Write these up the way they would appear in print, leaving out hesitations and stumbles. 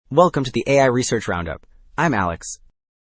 Welcome to the AI Research Roundup. I'm Alex.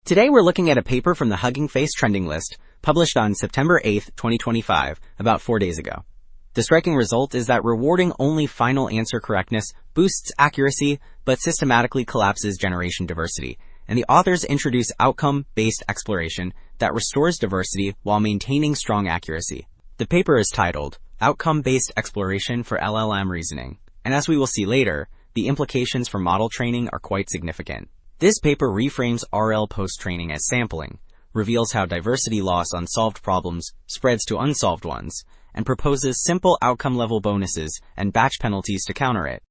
Today we're looking at a paper from the Hugging Face trending list, published on September 8, 2025, about 4 days ago. The striking result is that rewarding only final answer correctness boosts accuracy, but systematically collapses generation diversity, and the authors introduce outcome-based exploration that restores diversity while maintaining strong accuracy. The paper is titled, Outcome-Based Exploration for LLM Reasoning, and as we will see later, the implications for model training are quite significant. This paper reframes RL post-training as sampling, reveals how diversity loss on solved problems spreads to unsolved ones, and proposes simple outcome-level bonuses and batch penalties to counter it.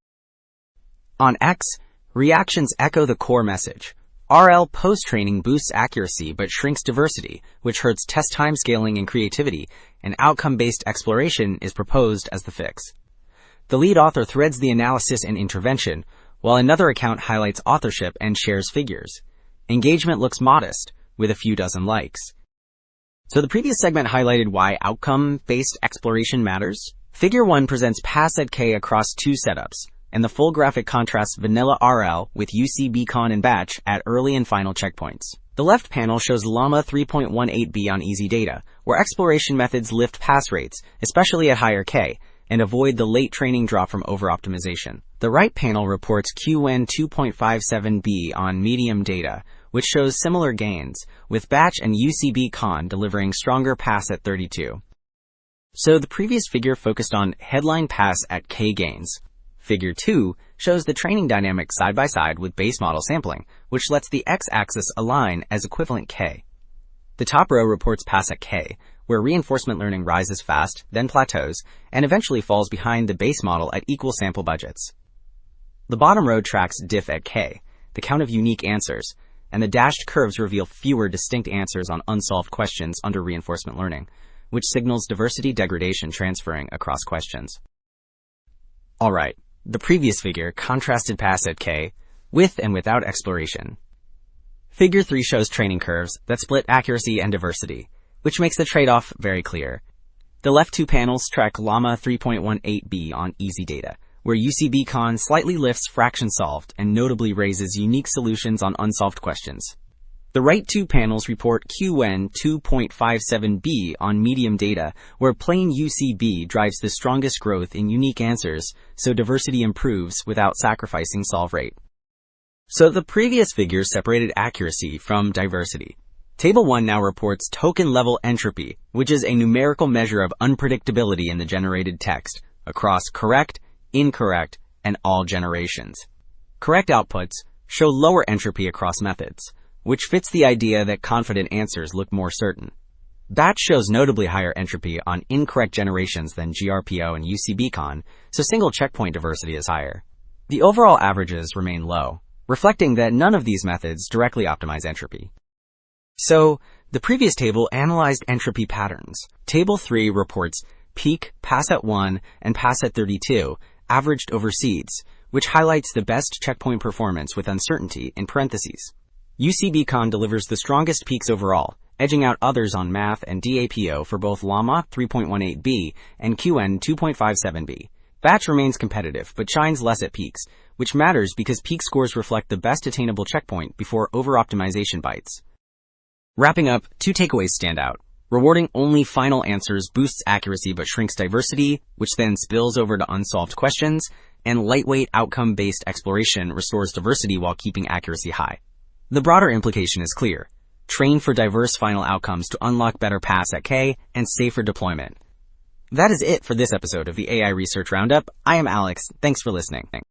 On X, reactions echo the core message. RL post-training boosts accuracy but shrinks diversity, which hurts test time scaling and creativity, and outcome-based exploration is proposed as the fix. The lead author threads the analysis and intervention, while another account highlights authorship and shares figures. Engagement looks modest, with a few dozen likes. So the previous segment highlighted why outcome-based exploration matters. Figure 1 presents pass@k across two setups, and the full graphic contrasts vanilla RL with UCB-style and batch at early and final checkpoints. The left panel shows Llama 3.18b on easy data, where exploration methods lift pass rates, especially at higher k, and avoid the late training drop from over-optimization. The right panel reports Qwen 2.57b on medium data, which shows similar gains, with batch and UCB-style delivering stronger pass at 32. So the previous figure focused on headline pass at k gains. Figure 2 shows the training dynamic side by side with base model sampling, which lets the x-axis align as equivalent k. The top row reports pass at k, where reinforcement learning rises fast, then plateaus, and eventually falls behind the base model at equal sample budgets. The bottom row tracks diff at k, the count of unique answers, and the dashed curves reveal fewer distinct answers on unsolved questions under reinforcement learning, which signals diversity degradation transferring across questions. Alright, the previous figure contrasted pass at k, with and without exploration. Figure 3 shows training curves that split accuracy and diversity, which makes the trade-off very clear. The left two panels track Llama 3.18b on easy data, where UCB-style slightly lifts fraction solved and notably raises unique solutions on unsolved questions. The right two panels report Qwen 2.57b on medium data, where plain UCB drives the strongest growth in unique answers, so diversity improves without sacrificing solve rate. So the previous figures separated accuracy from diversity. Table 1 now reports token-level entropy, which is a numerical measure of unpredictability in the generated text, across correct, incorrect, and all generations. Correct outputs show lower entropy across methods, which fits the idea that confident answers look more certain. Batch shows notably higher entropy on incorrect generations than GRPO and UCB-style, so single checkpoint diversity is higher. The overall averages remain low, reflecting that none of these methods directly optimize entropy. So, the previous table analyzed entropy patterns. Table 3 reports peak, pass at 1, and pass at 32, averaged over seeds, which highlights the best checkpoint performance with uncertainty in parentheses. UCB-style delivers the strongest peaks overall, edging out others on math and DAPO for both Llama 3.18b and Qwen 2.57b. Batch remains competitive, but shines less at peaks, which matters because peak scores reflect the best attainable checkpoint before over-optimization bites. Wrapping up, two takeaways stand out. Rewarding only final answers boosts accuracy but shrinks diversity, which then spills over to unsolved questions, and lightweight outcome-based exploration restores diversity while keeping accuracy high. The broader implication is clear. Train for diverse final outcomes to unlock better pass at K and safer deployment. That is it for this episode of the AI Research Roundup. I am Alex. Thanks for listening.